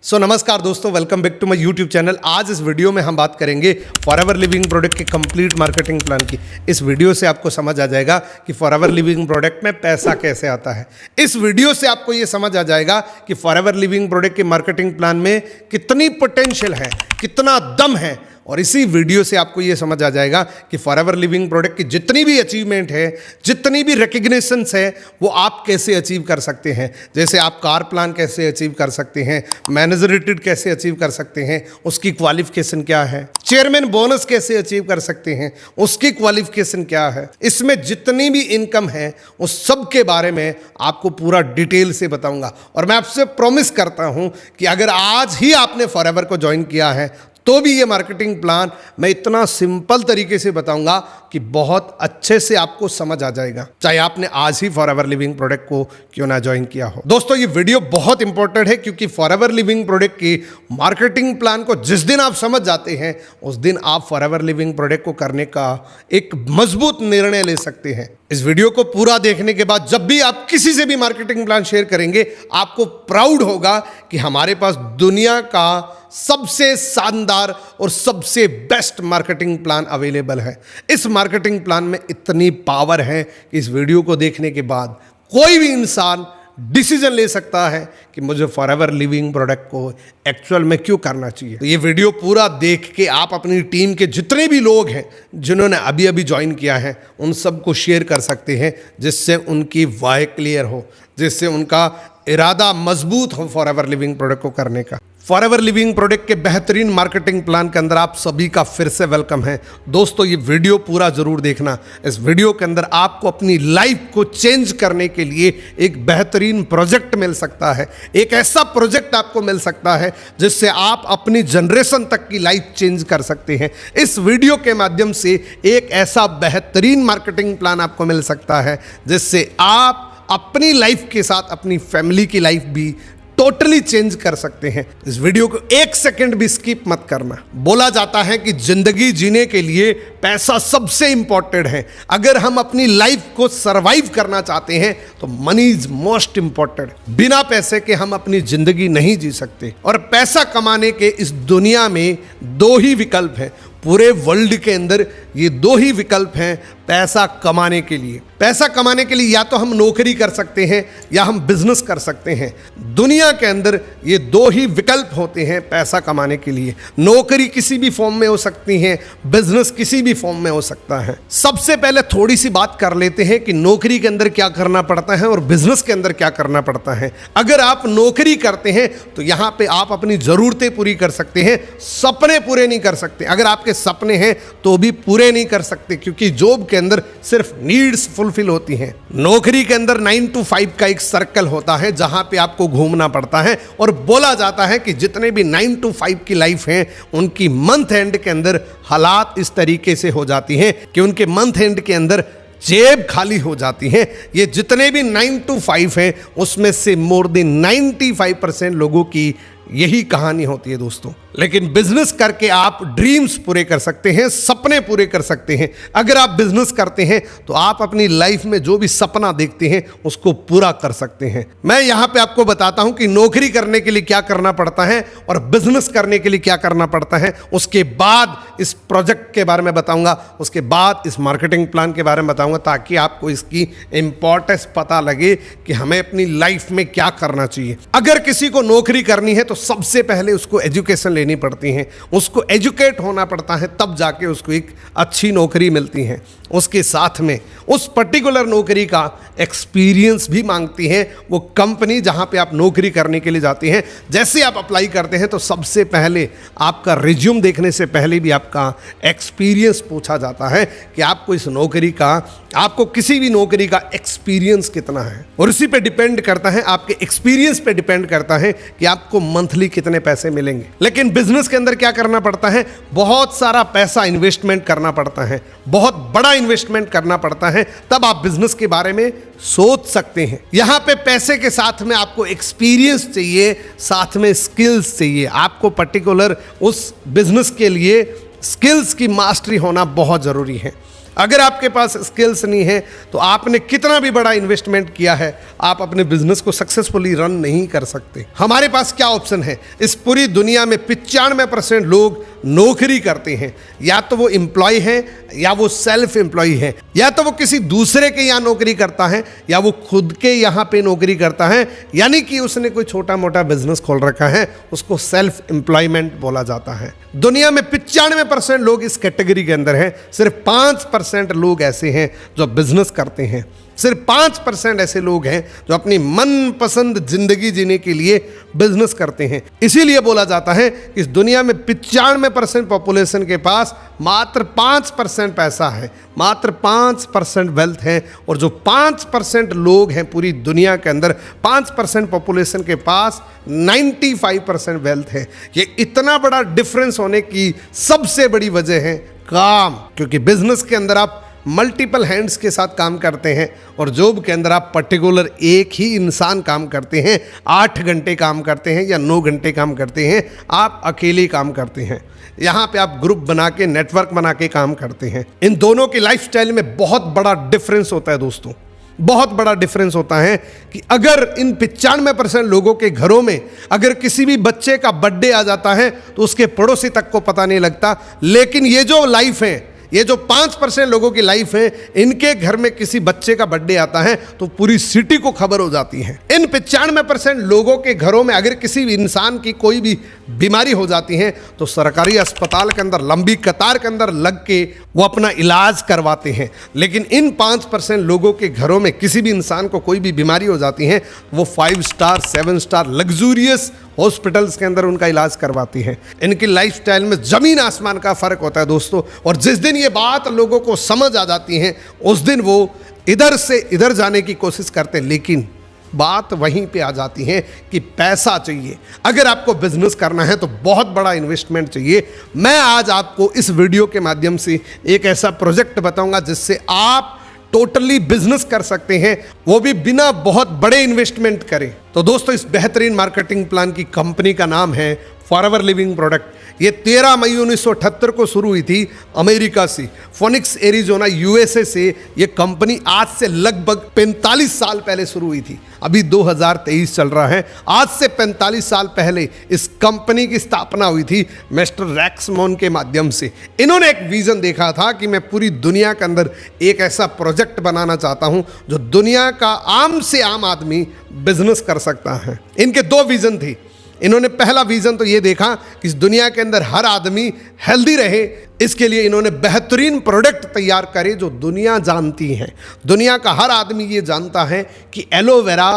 नमस्कार दोस्तों, welcome back to my YouTube channel. आज इस वीडियो में हम बात करेंगे फॉरएवर लिविंग प्रोडक्ट के कंप्लीट मार्केटिंग प्लान की। इस वीडियो से आपको समझ आ जाएगा कि फॉरएवर लिविंग प्रोडक्ट में पैसा कैसे आता है। इस वीडियो से आपको ये समझ आ जाएगा कि फॉरएवर लिविंग प्रोडक्ट के मार्केटिंग प्लान में कितनी पोटेंशियल है, कितना दम है। और इसी वीडियो से आपको ये समझ आ जाएगा कि फॉरएवर लिविंग प्रोडक्ट की जितनी भी अचीवमेंट है, जितनी भी रिकग्निशंस है, वो आप कैसे अचीव कर सकते हैं। जैसे आप कार प्लान कैसे अचीव कर सकते हैं, मैनेजर रेटेड कैसे अचीव कर सकते हैं, उसकी क्वालिफिकेशन क्या है, चेयरमैन बोनस कैसे अचीव कर सकते हैं, उसकी क्वालिफिकेशन क्या है। इसमें जितनी भी इनकम है उस सब के बारे में आपको पूरा डिटेल से बताऊंगा। और मैं आपसे प्रॉमिस करता हूं कि अगर आज ही आपने फॉरएवर को ज्वाइन किया है तो भी ये मार्केटिंग प्लान मैं इतना सिंपल तरीके से बताऊंगा कि बहुत अच्छे से आपको समझ आ जाएगा, चाहे आपने आज ही फॉरएवर लिविंग प्रोडक्ट को क्यों ना ज्वाइन किया हो। दोस्तों, ये वीडियो बहुत इंपॉर्टेंट है क्योंकि फॉरएवर लिविंग प्रोडक्ट की मार्केटिंग प्लान को जिस दिन आप समझ जाते हैं उस दिन आप फॉरएवर लिविंग प्रोडक्ट को करने का एक मजबूत निर्णय ले सकते हैं। इस वीडियो को पूरा देखने के बाद जब भी आप किसी से भी मार्केटिंग प्लान शेयर करेंगे, आपको प्राउड होगा कि हमारे पास दुनिया का सबसे शानदार और सबसे बेस्ट मार्केटिंग प्लान अवेलेबल है। इस मार्केटिंग प्लान में इतनी पावर है कि इस वीडियो को देखने के बाद कोई भी इंसान डिसीजन ले सकता है कि मुझे फॉरएवर लिविंग प्रोडक्ट को एक्चुअल में क्यों करना चाहिए। तो ये वीडियो पूरा देख के आप अपनी टीम के जितने भी लोग हैं जिन्होंने अभी अभी ज्वाइन किया है उन सबको शेयर कर सकते हैं, जिससे उनकी वाय क्लियर हो, जिससे उनका इरादा मजबूत हो फॉरएवर लिविंग प्रोडक्ट को करने का। फॉरएवर लिविंग प्रोडक्ट के बेहतरीन मार्केटिंग प्लान के अंदर आप सभी का फिर से वेलकम है। दोस्तों, ये वीडियो पूरा जरूर देखना। इस वीडियो के अंदर आपको अपनी लाइफ को चेंज करने के लिए एक बेहतरीन प्रोजेक्ट मिल सकता है। एक ऐसा प्रोजेक्ट आपको मिल सकता है जिससे आप अपनी जनरेशन तक की लाइफ चेंज कर सकते हैं। इस वीडियो के माध्यम से एक ऐसा बेहतरीन मार्केटिंग प्लान आपको मिल सकता है जिससे आप अपनी लाइफ के साथ अपनी फैमिली की लाइफ भी टोटली चेंज कर सकते हैं। इस वीडियो को एक सेकंड भी स्किप मत करना। बोला जाता है कि जिंदगी जीने के लिए पैसा सबसे इंपॉर्टेंट है। अगर हम अपनी लाइफ को सरवाइव करना चाहते हैं तो मनी इज मोस्ट इंपॉर्टेंट। बिना पैसे के हम अपनी जिंदगी नहीं जी सकते। और पैसा कमाने के इस दुनिया में दो ही विकल्प हैं। पूरे वर्ल्ड के अंदर ये दो ही विकल्प हैं पैसा कमाने के लिए। पैसा कमाने के लिए या तो हम नौकरी कर सकते हैं या हम बिजनेस कर सकते हैं। दुनिया के अंदर ये दो ही विकल्प होते हैं पैसा कमाने के लिए। नौकरी किसी भी फॉर्म में हो सकती है, बिजनेस किसी भी फॉर्म में हो सकता है। सबसे पहले थोड़ी सी बात कर लेते हैं कि नौकरी के अंदर क्या करना पड़ता है और बिजनेस के अंदर क्या करना पड़ता है। अगर आप नौकरी करते हैं तो यहाँ पे आप अपनी ज़रूरतें पूरी कर सकते हैं, सपने पूरे नहीं कर सकते। अगर आपके सपने हैं तो भी पूरे नहीं कर सकते क्योंकि जॉब के अंदर सिर्फ नीड्स फुलफिल होती हैं। नौकरी के अंदर 9 to 5 का एक सर्कल होता है जहां पे आपको घूमना पड़ता है। और बोला जाता है कि जितने भी 9 to 5 की लाइफ हैं उनकी मंथ एंड के अंदर हालात इस तरीके से हो जाती हैं कि उनके मंथ एंड के अंदर जेब खाली हो जाती है। ये जितने भी 9 to 5 हैं उसमें से मोर देन 95% लोगों की यही कहानी होती है दोस्तों। लेकिन बिजनेस करके आप ड्रीम्स पूरे कर सकते हैं, सपने पूरे कर सकते हैं। अगर आप बिजनेस करते हैं तो आप अपनी लाइफ में जो भी सपना देखते हैं उसको पूरा कर सकते हैं। मैं यहाँ पे आपको बताता हूँ कि नौकरी करने के लिए क्या करना पड़ता है और बिजनेस करने के लिए क्या करना पड़ता है। उसके बाद इस प्रोजेक्ट के बारे में बताऊँगा, उसके बाद इस मार्केटिंग प्लान के बारे में बताऊँगा ताकि आपको इसकी इंपॉर्टेंस पता लगे कि हमें अपनी लाइफ में क्या करना चाहिए। अगर किसी को नौकरी करनी है तो सबसे पहले उसको एजुकेशन लेनी पड़ती है, उसको एजुकेट होना पड़ता है, तब जाके उसको एक अच्छी नौकरी मिलती है। उसके साथ में उस पर्टिकुलर नौकरी का एक्सपीरियंस भी मांगती है वो कंपनी जहां पे आप नौकरी करने के लिए जाते हैं। जैसे आप अप्लाई करते हैं तो सबसे पहले आपका रिज्यूम देखने से पहले भी आपका एक्सपीरियंस पूछा जाता है कि आपको इस नौकरी का, आपको किसी भी नौकरी का एक्सपीरियंस कितना है। और इसी पे डिपेंड करता है, आपके एक्सपीरियंस पे डिपेंड करता है कि आपको मंथली कितने पैसे मिलेंगे। लेकिन बिजनेस के अंदर क्या करना पड़ता है, बहुत सारा पैसा इन्वेस्टमेंट करना पड़ता है, बहुत बड़ा इन्वेस्टमेंट करना पड़ता है, तब आप बिजनेस के बारे में सोच सकते हैं। यहां पे पैसे के साथ में आपको एक्सपीरियंस चाहिए, साथ में स्किल्स चाहिए। आपको पर्टिकुलर उस बिजनेस के लिए स्किल्स की मास्टरी होना बहुत जरूरी है। अगर आपके पास स्किल्स नहीं है तो आपने कितना भी बड़ा इन्वेस्टमेंट किया है, आप अपने बिजनेस को सक्सेसफुली रन नहीं कर सकते। हमारे पास क्या ऑप्शन है? इस पूरी दुनिया में 95% लोग नौकरी करते हैं, या तो वो एम्प्लॉय हैं, या वो सेल्फ एम्प्लॉय हैं, या तो वो किसी दूसरे के यहाँ नौकरी करता है, या वो खुद के यहाँ पे नौकरी करता है, यानी कि उसने कोई छोटा मोटा बिजनेस खोल रखा है, उसको सेल्फ एम्प्लॉयमेंट बोला जाता है। दुनिया में 95% लोग इस कैटेगरी के अंदर हैं। सिर्फ 5% लोग ऐसे हैं जो बिजनेस करते हैं। सिर्फ 5% ऐसे लोग हैं जो अपनी मनपसंद जिंदगी जीने के लिए बिजनेस करते हैं। इसीलिए बोला जाता है कि इस दुनिया में 95% पॉपुलेशन के पास मात्र 5% पैसा है, मात्र 5% वेल्थ है, और जो 5% लोग हैं पूरी दुनिया के अंदर, 5% पॉपुलेशन के पास 95% वेल्थ है। ये इतना बड़ा डिफरेंस होने की सबसे बड़ी वजह है काम, क्योंकि बिजनेस के अंदर आप मल्टीपल हैंड्स के साथ काम करते हैं, और जॉब के अंदर आप पर्टिकुलर एक ही इंसान काम करते हैं। 8 घंटे काम करते हैं या 9 घंटे काम करते हैं, आप अकेले काम करते हैं। यहाँ पे आप ग्रुप बना के, नेटवर्क बना के काम करते हैं। इन दोनों की लाइफस्टाइल में बहुत बड़ा डिफरेंस होता है दोस्तों, बहुत बड़ा डिफरेंस होता है कि अगर इन 95% लोगों के घरों में अगर किसी भी बच्चे का बर्थडे आ जाता है तो उसके पड़ोसी तक को पता नहीं लगता, लेकिन ये जो लाइफ है, ये जो 5% लोगों की लाइफ है, इनके घर में किसी बच्चे का बर्थडे आता है तो पूरी सिटी को खबर हो जाती है। इन 95% लोगों के घरों में अगर किसी भी इंसान की कोई भी बीमारी हो जाती है तो सरकारी अस्पताल के अंदर लंबी कतार के अंदर लग के वो अपना इलाज करवाते हैं। लेकिन इन 5% लोगों के घरों में किसी भी इंसान को कोई भी बीमारी हो जाती है, वो 5 स्टार 7 स्टार लग्जूरियस हॉस्पिटल्स के अंदर उनका इलाज करवाती है। इनकी लाइफस्टाइल में जमीन आसमान का फर्क होता है दोस्तों। और जिस दिन ये बात लोगों को समझ आ जाती है, उस दिन वो इधर से इधर जाने की कोशिश करते हैं, लेकिन बात वहीं पे आ जाती है कि पैसा चाहिए। अगर आपको बिजनेस करना है तो बहुत बड़ा इन्वेस्टमेंट चाहिए। मैं आज आपको इस वीडियो के माध्यम से एक ऐसा प्रोजेक्ट बताऊंगा जिससे आप टोटली बिजनेस कर सकते हैं, वो भी बिना बहुत बड़े इन्वेस्टमेंट करें। तो दोस्तों, इस बेहतरीन मार्केटिंग प्लान की कंपनी का नाम है फॉरएवर लिविंग प्रोडक्ट। ये 13 मई 1978 को शुरू हुई थी अमेरिका से, फोनिक्स एरिजोना यूएसए से। ये कंपनी आज से लगभग 45 साल पहले शुरू हुई थी। अभी 2023 चल रहा है। आज से 45 साल पहले इस कंपनी की स्थापना हुई थी मिस्टर रैक्समोन के माध्यम से। इन्होंने एक विजन देखा था कि मैं पूरी दुनिया के अंदर एक ऐसा प्रोजेक्ट बनाना चाहता हूं जो दुनिया का आम से आम आदमी बिजनेस कर सकता है। इनके 2 विजन थे। इन्होंने पहला विजन तो ये देखा कि इस दुनिया के अंदर हर आदमी हेल्दी रहे, इसके लिए इन्होंने बेहतरीन प्रोडक्ट तैयार करे जो दुनिया जानती है। दुनिया का हर आदमी ये जानता है कि एलोवेरा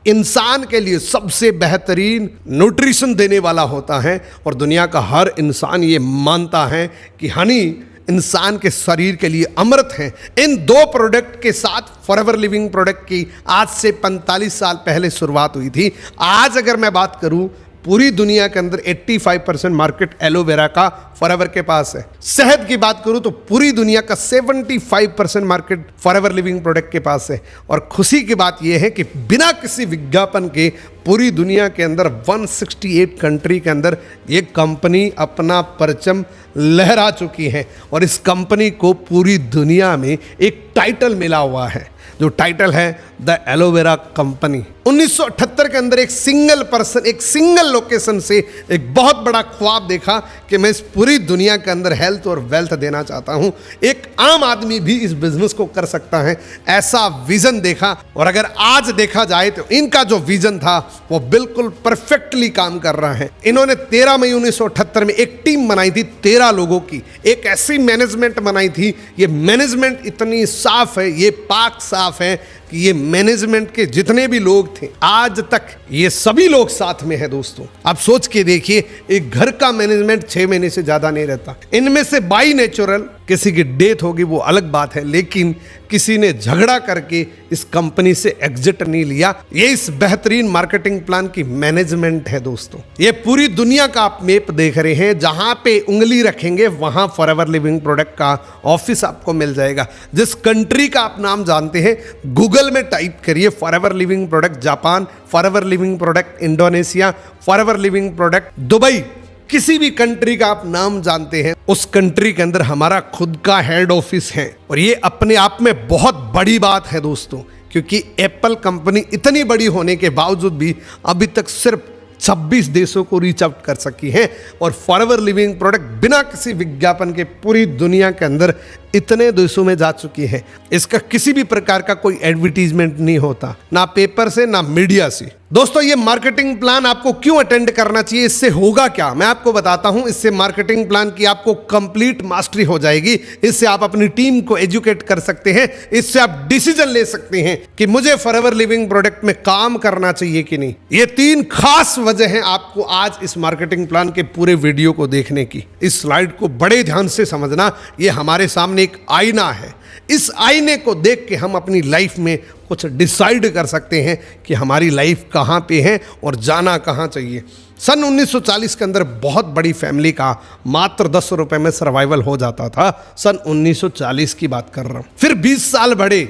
इंसान के लिए सबसे बेहतरीन न्यूट्रिशन देने वाला होता है, और दुनिया का हर इंसान ये मानता है कि हनी इंसान के शरीर के लिए अमृत है। इन 2 प्रोडक्ट के साथ फॉरएवर लिविंग प्रोडक्ट की आज से 45 साल पहले शुरुआत हुई थी। आज अगर मैं बात करूं, पूरी दुनिया के अंदर 85% मार्केट एलोवेरा का फॉरएवर के पास है। शहद की बात करूं तो पूरी दुनिया का 75% मार्केट फॉरएवर लिविंग प्रोडक्ट के पास है। और खुशी की बात यह है कि बिना किसी विज्ञापन के पूरी दुनिया के अंदर 168 कंट्री के अंदर ये कंपनी अपना परचम लहरा चुकी है। और इस कंपनी को पूरी दुनिया में एक टाइटल मिला हुआ है, जो टाइटल है द एलोवेरा कंपनी। 1978 के अंदर एक सिंगल पर्सन, एक सिंगल लोकेशन से एक बहुत बड़ा ख्वाब देखा कि मैं इस पूरी दुनिया के अंदर हेल्थ और वेल्थ देना चाहता हूं। एक आम आदमी भी इस बिजनेस को कर सकता है, ऐसा विजन देखा। और अगर आज देखा जाए तो इनका जो विजन था वो बिल्कुल परफेक्टली काम कर रहा है। इन्होंने 13 मई 1978 में एक टीम बनाई थी 13 लोगों की, एक ऐसी मैनेजमेंट बनाई थी। ये मैनेजमेंट इतनी साफ है, ये पाक साफ है कि ये मैनेजमेंट के जितने भी लोग थे आज तक ये सभी लोग साथ में है। दोस्तों, आप सोच के देखिए, एक घर का मैनेजमेंट 6 महीने से ज्यादा नहीं रहता। इनमें से बाई नेचुरल किसी की डेथ होगी वो अलग बात है, लेकिन किसी ने झगड़ा करके इस कंपनी से एग्जिट नहीं लिया। ये इस बेहतरीन मार्केटिंग प्लान की मैनेजमेंट है। दोस्तों, ये पूरी दुनिया का आप मैप देख रहे हैं, जहां पे उंगली रखेंगे वहां फॉरएवर लिविंग प्रोडक्ट का ऑफिस आपको मिल जाएगा। जिस कंट्री का आप नाम जानते हैं, गूगल में टाइप करिए forever Living product Japan, forever Living product Indonesia, forever Living product Dubai, किसी भी कंट्री का आप नाम जानते हैं, उस कंट्री के अंदर हमारा खुद का हेड ऑफिस है। और ये अपने आप में बहुत बड़ी बात है दोस्तों, क्योंकि एप्पल कंपनी इतनी बड़ी होने के बावजूद भी अभी तक सिर्फ 26 देशों को रीच आउट कर सकी है। और फॉरएवर लिविंग प्रोडक्ट बिना किसी विज्ञापन के पूरी दुनिया के अंदर इतने देशों में जा चुकी है। इसका किसी भी प्रकार का कोई एडवर्टीजमेंट नहीं होता, ना पेपर से ना मीडिया से। दोस्तों, ये मार्केटिंग प्लान आपको क्यों अटेंड करना चाहिए, इससे होगा क्या, मैं आपको बताता हूं। इससे मार्केटिंग प्लान की आपको कंप्लीट मास्टरी हो जाएगी। इससे आप अपनी टीम को एजुकेट कर सकते हैं। इससे आप डिसीजन ले सकते हैं कि मुझे फॉरएवर लिविंग प्रोडक्ट में काम करना चाहिए कि नहीं। ये 3 खास वजह हैं आपको आज इस मार्केटिंग प्लान के पूरे वीडियो को देखने की। इस स्लाइड को बड़े ध्यान से समझना। ये हमारे सामने एक आईना है। इस आईने को देख के हम अपनी लाइफ में कुछ डिसाइड कर सकते हैं कि हमारी लाइफ कहाँ पे है और जाना कहाँ चाहिए। सन 1940 के अंदर बहुत बड़ी फैमिली का मात्र 10 रुपए में सर्वाइवल हो जाता था। सन 1940 की बात कर रहा हूँ। फिर 20 साल बढ़े।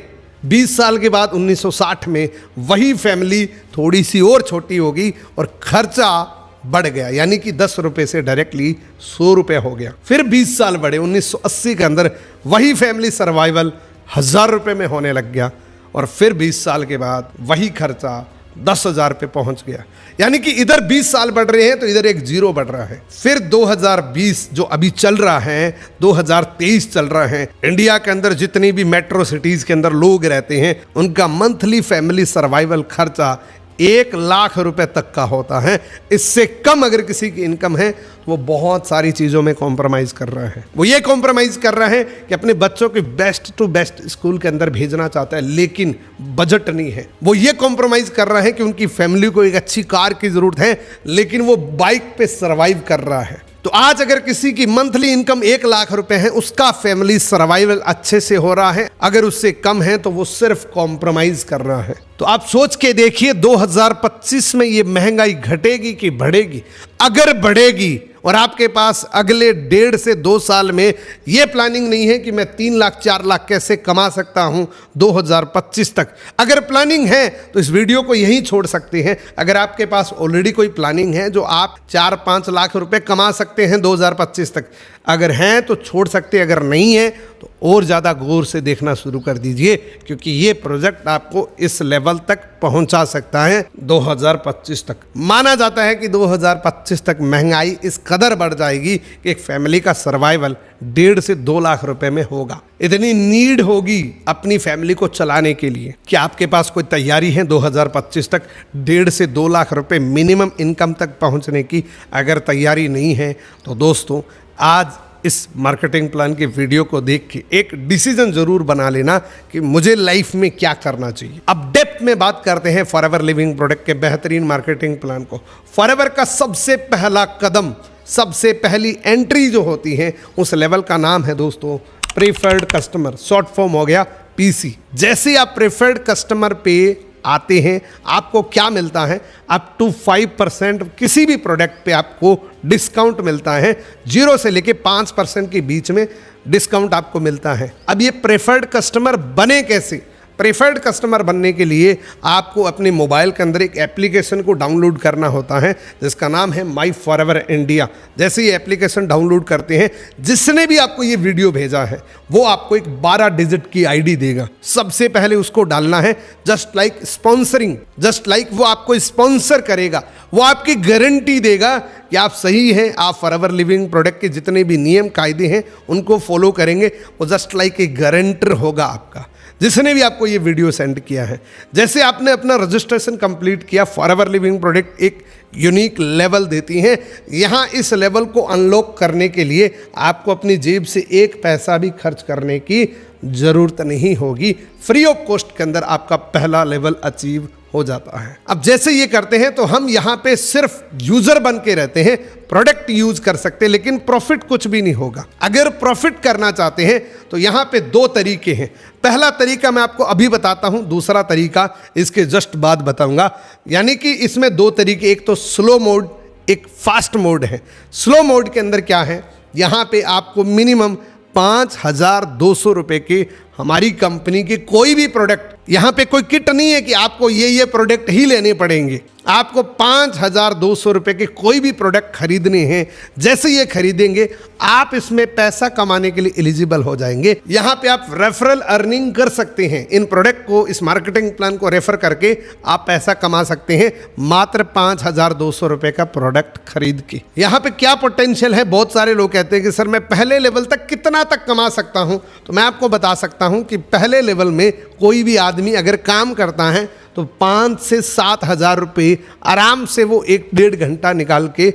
20 साल के बाद 1960 में वही फैमिली थोड़ी सी और छोटी होगी और खर्चा बढ़ गया, यानी कि 10 रुपए से डायरेक्टली 100 रुपए हो गया। फिर 20 साल बढ़े। 1980 के अंदर वही फैमिली सर्वाइवल 1000 रुपए में होने लग गया। और फिर 20 साल के बाद वही खर्चा 10,000 पे पहुंच गया। यानी कि इधर 20 साल बढ़ रहे हैं तो इधर एक जीरो बढ़ रहा है। फिर 2020 जो अभी चल रहा है, 2023 चल रहा है, इंडिया के अंदर जितनी भी मेट्रो सिटीज के अंदर लोग रहते हैं उनका मंथली फैमिली सर्वाइवल खर्चा 1 लाख रुपए तक का होता है। इससे कम अगर किसी की इनकम है तो वो बहुत सारी चीज़ों में कॉम्प्रोमाइज़ कर रहा है। वो ये कॉम्प्रोमाइज़ कर रहा है कि अपने बच्चों को बेस्ट टू बेस्ट स्कूल के अंदर भेजना चाहता है, लेकिन बजट नहीं है। वो ये कॉम्प्रोमाइज़ कर रहा है कि उनकी फैमिली को एक अच्छी कार की ज़रूरत है, लेकिन वो बाइक पे सर्वाइव कर रहा है। तो आज अगर किसी की मंथली इनकम 1 लाख रुपए है, उसका फैमिली सर्वाइवल अच्छे से हो रहा है। अगर उससे कम है तो वो सिर्फ कॉम्प्रोमाइज कर रहा है। तो आप सोच के देखिए 2025 में ये महंगाई घटेगी कि बढ़ेगी। अगर बढ़ेगी और आपके पास अगले 1.5 से 2 साल में ये प्लानिंग नहीं है कि मैं 3 लाख 4 लाख कैसे कमा सकता हूं 2025 तक, अगर प्लानिंग है तो इस वीडियो को यहीं छोड़ सकते हैं। अगर आपके पास ऑलरेडी कोई प्लानिंग है जो आप 4-5 लाख रुपए कमा सकते हैं 2025 तक, अगर हैं तो छोड़ सकते हैं, अगर नहीं है तो और ज़्यादा गौर से देखना शुरू कर दीजिए, क्योंकि ये प्रोजेक्ट आपको इस लेवल तक पहुंचा सकता है 2025 तक। माना जाता है कि 2025 तक महंगाई इस कदर बढ़ जाएगी कि एक फैमिली का सर्वाइवल 1.5 से 2 लाख रुपए में होगा। इतनी नीड होगी अपनी फैमिली को चलाने के लिए। क्या आपके पास कोई तैयारी है 2025 तक 1.5 से 2 लाख रुपए मिनिमम इनकम तक पहुंचने की? अगर तैयारी नहीं है तो दोस्तों आज इस मार्केटिंग प्लान के वीडियो को देख के एक डिसीजन जरूर बना लेना कि मुझे लाइफ में क्या करना चाहिए। अब डेप्थ में बात करते हैं फॉरएवर लिविंग प्रोडक्ट के बेहतरीन मार्केटिंग प्लान को। फॉरएवर का सबसे पहला कदम, सबसे पहली एंट्री जो होती है उस लेवल का नाम है दोस्तों प्रेफर्ड कस्टमर, शॉर्ट फॉर्म हो गया PC। जैसे आप प्रेफर्ड कस्टमर पे आते हैं आपको क्या मिलता है, अप टू 5% किसी भी प्रोडक्ट पे आपको डिस्काउंट मिलता है। 0 से लेके 5% के बीच में डिस्काउंट आपको मिलता है। अब ये प्रेफर्ड कस्टमर बने कैसे? प्रेफर्ड कस्टमर बनने के लिए आपको अपने मोबाइल के अंदर एक एप्लीकेशन को डाउनलोड करना होता है जिसका नाम है माई फॉरएवर इंडिया। जैसे ये एप्लीकेशन डाउनलोड करते हैं, जिसने भी आपको ये वीडियो भेजा है वो आपको एक 12 डिजिट की ID देगा। सबसे पहले उसको डालना है, just like sponsoring, just like वो आपको स्पॉन्सर करेगा, वो आपकी गारंटी देगा कि आप सही हैं, आप फॉरएवर लिविंग प्रोडक्ट के जितने भी नियम कायदे हैं उनको फॉलो करेंगे। वो जस्ट लाइक ए गारंटर होगा आपका, जिसने भी आपको ये वीडियो सेंड किया है। जैसे आपने अपना रजिस्ट्रेशन कंप्लीट किया, फॉरएवर लिविंग प्रोडक्ट एक यूनिक लेवल देती हैं। यहाँ इस लेवल को अनलॉक करने के लिए आपको अपनी जेब से 1 पैसा भी खर्च करने की ज़रूरत नहीं होगी। फ्री ऑफ कॉस्ट के अंदर आपका पहला लेवल अचीव हो जाता है। अब जैसे ये करते हैं तो हम यहाँ पे सिर्फ यूजर बन के रहते हैं, प्रोडक्ट यूज कर सकते हैं, लेकिन प्रॉफिट कुछ भी नहीं होगा। अगर प्रॉफिट करना चाहते हैं तो यहाँ पे 2 तरीके हैं। पहला तरीका मैं आपको अभी बताता हूँ, दूसरा तरीका इसके जस्ट बाद बताऊंगा। यानी कि इसमें 2 तरीके, एक तो स्लो मोड, एक फास्ट मोड है। स्लो मोड के अंदर क्या है, यहाँ पे आपको मिनिमम 5,200 रुपये के हमारी कंपनी के कोई भी प्रोडक्ट, यहाँ पे कोई किट नहीं है कि आपको ये प्रोडक्ट ही लेने पड़ेंगे। आपको 5,200 रुपये के कोई भी प्रोडक्ट खरीदने हैं, जैसे ये खरीदेंगे आप इसमें पैसा कमाने के लिए एलिजिबल हो जाएंगे। यहाँ पे आप रेफरल अर्निंग कर सकते हैं। इन प्रोडक्ट को, इस मार्केटिंग प्लान को रेफर करके आप पैसा कमा सकते हैं मात्र 5,200 रुपये का प्रोडक्ट खरीद के। यहाँ पे क्या पोटेंशियल है, बहुत सारे लोग कहते हैं कि सर मैं पहले लेवल तक कितना तक कमा सकता हूँ। तो मैं आपको बता सकता हूँ कि पहले लेवल में कोई भी आदमी अगर काम करता है तो 5 से 7 हज़ार रुपये आराम से वो 1-1.5 घंटा निकाल के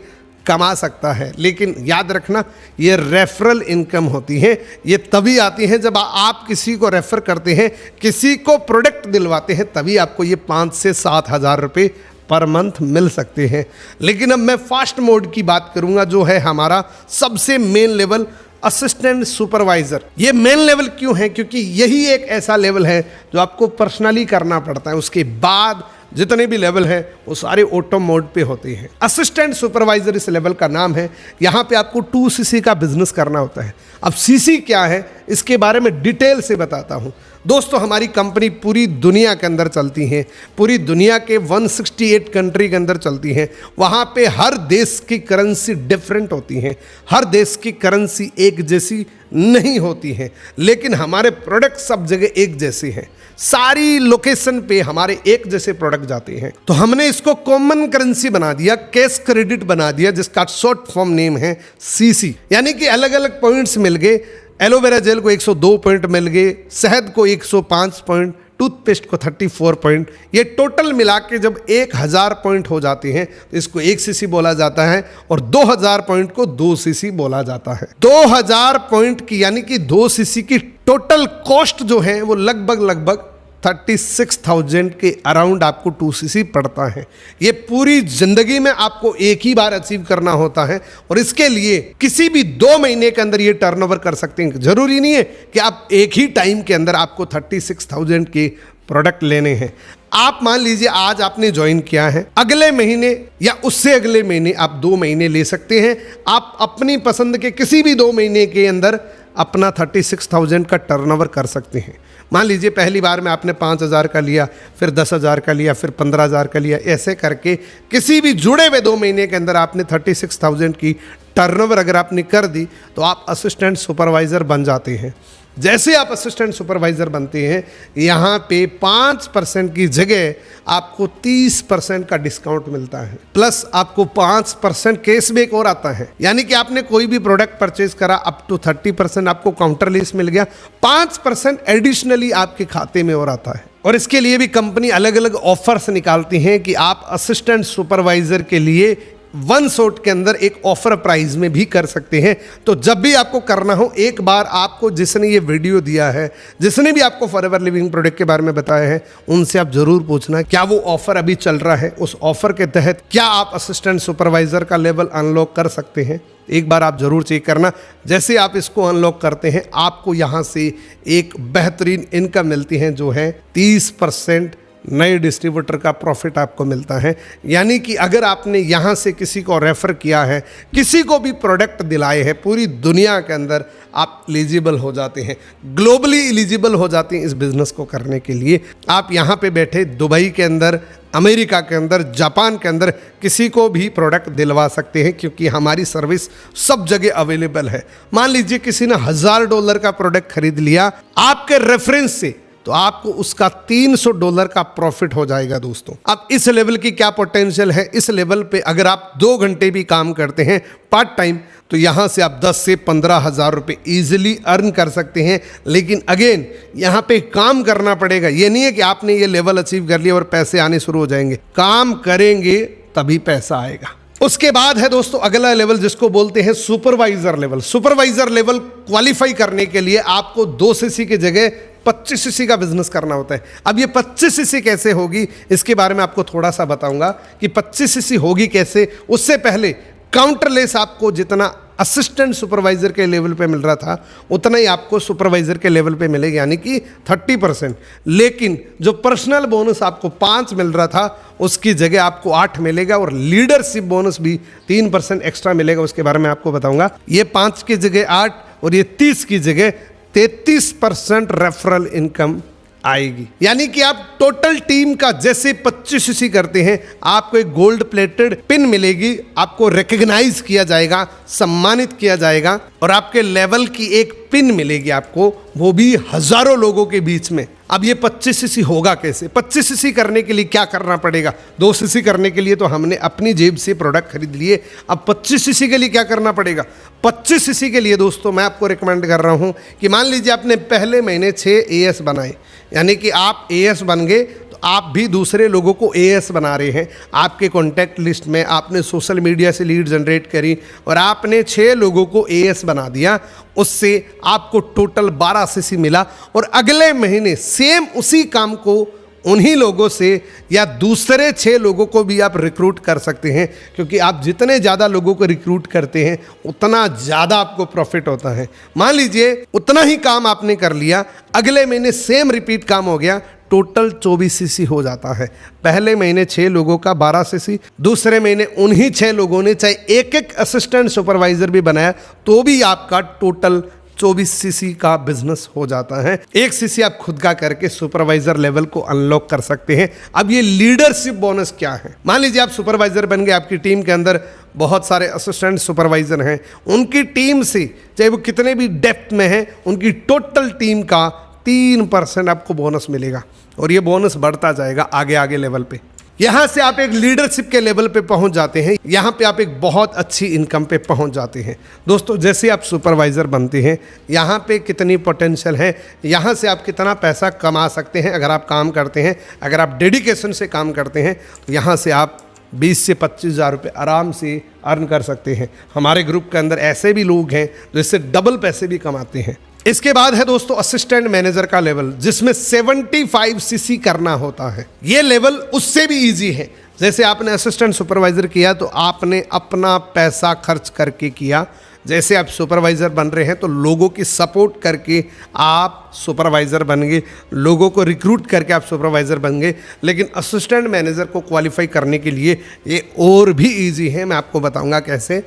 कमा सकता है। लेकिन याद रखना, ये रेफरल इनकम होती है, ये तभी आती है जब आप किसी को रेफर करते हैं, किसी को प्रोडक्ट दिलवाते हैं, तभी आपको ये 5 से 7 हज़ार रुपये पर मंथ मिल सकते हैं। लेकिन अब मैं फास्ट मोड की बात करूंगा, जो है हमारा सबसे मेन लेवल, असिस्टेंट सुपरवाइजर। ये मेन लेवल क्यों है? क्योंकि यही एक ऐसा लेवल है जो आपको पर्सनली करना पड़ता है। उसके बाद जितने भी लेवल हैं वो सारे ऑटो मोड पे होते हैं। असिस्टेंट सुपरवाइजर इस लेवल का नाम है। यहाँ पे आपको 2cc का बिजनेस करना होता है। अब cc क्या है, इसके बारे में डिटेल से बताता हूँ। दोस्तों, हमारी कंपनी पूरी दुनिया के अंदर चलती है, पूरी दुनिया के 168 कंट्री के अंदर चलती हैं। वहाँ पे हर देश की करेंसी डिफरेंट होती हैं, हर देश की करेंसी एक जैसी नहीं होती है, लेकिन हमारे प्रोडक्ट सब जगह एक जैसे हैं। सारी लोकेशन पे हमारे एक जैसे प्रोडक्ट जाते हैं। तो हमने इसको कॉमन करेंसी बना दिया, कैश क्रेडिट बना दिया, जिसका शॉर्ट फॉर्म नेम है CC। यानी कि अलग अलग पॉइंट्स मिल गए। एलोवेरा जेल को 102 पॉइंट मिल गए, शहद को 105 पॉइंट, टूथपेस्ट को 34 पॉइंट। ये टोटल मिला के जब 1000 पॉइंट हो जाते हैं तो इसको 1 CC बोला जाता है, और 2000 पॉइंट को 2 CC बोला जाता है। 2000 पॉइंट की यानी कि 2 CC की टोटल कॉस्ट जो है वो लगभग 36,000 के अराउंड आपको 2 CC पड़ता है। ये पूरी जिंदगी में आपको एक ही बार अचीव करना होता है, और इसके लिए किसी भी 2 महीने के अंदर ये टर्नओवर कर सकते हैं। जरूरी नहीं है कि आप एक ही टाइम के अंदर आपको 36,000 के प्रोडक्ट लेने हैं। आप मान लीजिए आज आपने ज्वाइन किया है, अगले महीने या उससे अगले महीने आप 2 महीने ले सकते हैं। आप अपनी पसंद के किसी भी 2 महीने के अंदर अपना 36,000 का टर्नओवर कर सकते हैं। मान लीजिए पहली बार में आपने 5,000 का लिया, फिर 10,000 का लिया, फिर 15,000 का लिया। ऐसे करके किसी भी जुड़े हुए 2 महीने के अंदर आपने 36,000 की टर्नओवर अगर आपने कर दी तो आप असिस्टेंट सुपरवाइज़र बन जाते हैं। जैसे आप असिस्टेंट सुपरवाइज़र बनते हैं, यहाँ पे 5% की जगह आपको 30% का डिस्काउंट मिलता है, प्लस आपको 5% कैशबैक और आता है। यानी कि आपने कोई भी प्रोडक्ट परचेज करा, अप टू 30% आपको काउंटर लेस मिल गया, 5% एडिशनली आपके खाते में और आता है। और इसके लिए भी कंपनी अलग अलग ऑफर्स निकालती हैं कि आप असिस्टेंट सुपरवाइज़र के लिए 1 शॉट के अंदर एक ऑफर प्राइस में भी कर सकते हैं। तो जब भी आपको करना हो, एक बार आपको जिसने ये वीडियो दिया है, जिसने भी आपको फॉरएवर लिविंग प्रोडक्ट के बारे में बताया है, उनसे आप जरूर पूछना क्या वो ऑफर अभी चल रहा है। उस ऑफर के तहत क्या आप असिस्टेंट सुपरवाइजर का लेवल अनलॉक कर सकते हैं। एक बार आप जरूर चेक करना। जैसे आप इसको अनलॉक करते हैं, आपको यहाँ से एक बेहतरीन इनकम मिलती है, जो है 30% नए डिस्ट्रीब्यूटर का प्रॉफिट आपको मिलता है। यानी कि अगर आपने यहाँ से किसी को रेफ़र किया है, किसी को भी प्रोडक्ट दिलाए हैं, पूरी दुनिया के अंदर आप एलिजिबल हो जाते हैं, ग्लोबली एलिजिबल हो जाते हैं इस बिज़नेस को करने के लिए। आप यहाँ पे बैठे दुबई के अंदर, अमेरिका के अंदर, जापान के अंदर किसी को भी प्रोडक्ट दिलवा सकते हैं, क्योंकि हमारी सर्विस सब जगह अवेलेबल है। मान लीजिए किसी ने $1000 का प्रोडक्ट खरीद लिया आपके रेफरेंस से, तो आपको उसका $300 का प्रॉफिट हो जाएगा दोस्तों। अब इस लेवल की क्या पोटेंशियल है, इस लेवल पे अगर आप 2 घंटे भी काम करते हैं पार्ट टाइम, तो यहाँ से आप 10 से 15 हज़ार रुपये ईजिली अर्न कर सकते हैं। लेकिन अगेन यहाँ पे काम करना पड़ेगा। ये नहीं है कि आपने ये लेवल अचीव कर लिया और पैसे आने शुरू हो जाएंगे। काम करेंगे तभी पैसा आएगा। उसके बाद है दोस्तों अगला लेवल, जिसको बोलते हैं supervisor level. Supervisor level qualify करने के लिए आपको 2 CC की जगह 25 CC का बिजनेस करना होता है। अब ये 25 CC कैसे होगी, इसके बारे में आपको थोड़ा सा बताऊंगा कि 25 CC होगी कैसे। उससे पहले काउंटरलेस आपको जितना असिस्टेंट सुपरवाइजर के लेवल पे मिल रहा था, उतना ही आपको सुपरवाइजर के लेवल पे मिलेगा, यानी कि 30%। लेकिन जो पर्सनल बोनस आपको 5 मिल रहा था, उसकी जगह आपको 8 मिलेगा, और लीडरशिप बोनस भी 3% एक्स्ट्रा मिलेगा। उसके बारे में आपको बताऊंगा। ये 5 की जगह 8 और ये 30 की जगह 33% रेफरल इनकम आएगी। यानी कि आप टोटल टीम का जैसे 25 सीसी करते हैं, आपको एक गोल्ड प्लेटेड पिन मिलेगी, आपको रिकग्नाइज किया जाएगा, सम्मानित किया जाएगा, और आपके लेवल की एक पिन मिलेगी आपको, वो भी हजारों लोगों के बीच में। अब ये 25 सीसी होगा कैसे? 25 सीसी करने के लिए क्या करना पड़ेगा? 2 सीसी करने के लिए तो हमने अपनी जेब से प्रोडक्ट खरीद लिए, अब 25 सीसी के लिए क्या करना पड़ेगा? 25 सीसी के लिए दोस्तों मैं आपको रिकमेंड कर रहा हूं कि मान लीजिए आपने पहले महीने 6 एएस बनाए, यानी कि आप एएस बन गए, तो आप भी दूसरे लोगों को एएस बना रहे हैं। आपके कॉन्टैक्ट लिस्ट में आपने सोशल मीडिया से लीड जनरेट करी और आपने 6 लोगों को एएस बना दिया, उससे आपको टोटल 12 सीसी मिला, और अगले महीने सेम उसी काम को उन्हीं लोगों से या दूसरे 6 लोगों को भी आप रिक्रूट कर सकते हैं, क्योंकि आप जितने ज़्यादा लोगों को रिक्रूट करते हैं उतना ज़्यादा आपको प्रॉफिट होता है। मान लीजिए उतना ही काम आपने कर लिया, अगले महीने सेम रिपीट काम हो गया, टोटल 24 सीसी हो जाता है। पहले महीने 6 लोगों का 12 सीसी, दूसरे महीने उन्हीं 6 लोगों ने चाहे एक असिस्टेंट सुपरवाइजर भी बनाया तो भी आपका टोटल 24 सीसी का बिजनेस हो जाता है। 1 सीसी आप खुद का करके सुपरवाइजर लेवल को अनलॉक कर सकते हैं। अब ये लीडरशिप बोनस क्या है? मान लीजिए आप सुपरवाइजर बन गए, आपकी टीम के अंदर बहुत सारे असिस्टेंट सुपरवाइजर हैं, उनकी टीम से चाहे वो कितने भी डेप्थ में हैं, उनकी टोटल टीम का 3% आपको बोनस मिलेगा, और ये बोनस बढ़ता जाएगा आगे आगे लेवल पे। यहाँ से आप एक लीडरशिप के लेवल पे पहुँच जाते हैं, यहाँ पे आप एक बहुत अच्छी इनकम पे पहुँच जाते हैं। दोस्तों जैसे आप सुपरवाइज़र बनते हैं, यहाँ पे कितनी पोटेंशियल है, यहाँ से आप कितना पैसा कमा सकते हैं अगर आप काम करते हैं, अगर आप डेडिकेशन से काम करते हैं, तो यहाँ से आप 20 से 25 हज़ार रुपये आराम से अर्न कर सकते हैं। हमारे ग्रुप के अंदर ऐसे भी लोग हैं जो इससे डबल पैसे भी कमाते हैं। इसके बाद है दोस्तों असिस्टेंट मैनेजर का लेवल, जिसमें 75 सीसी करना होता है। ये लेवल उससे भी इजी है। जैसे आपने असिस्टेंट सुपरवाइजर किया तो आपने अपना पैसा खर्च करके किया, जैसे आप सुपरवाइज़र बन रहे हैं तो लोगों की सपोर्ट करके आप सुपरवाइज़र बन गए, लोगों को रिक्रूट करके आप सुपरवाइज़र बन गए। लेकिन असिस्टेंट मैनेजर को क्वालिफाई करने के लिए ये और भी इजी है, मैं आपको बताऊंगा कैसे।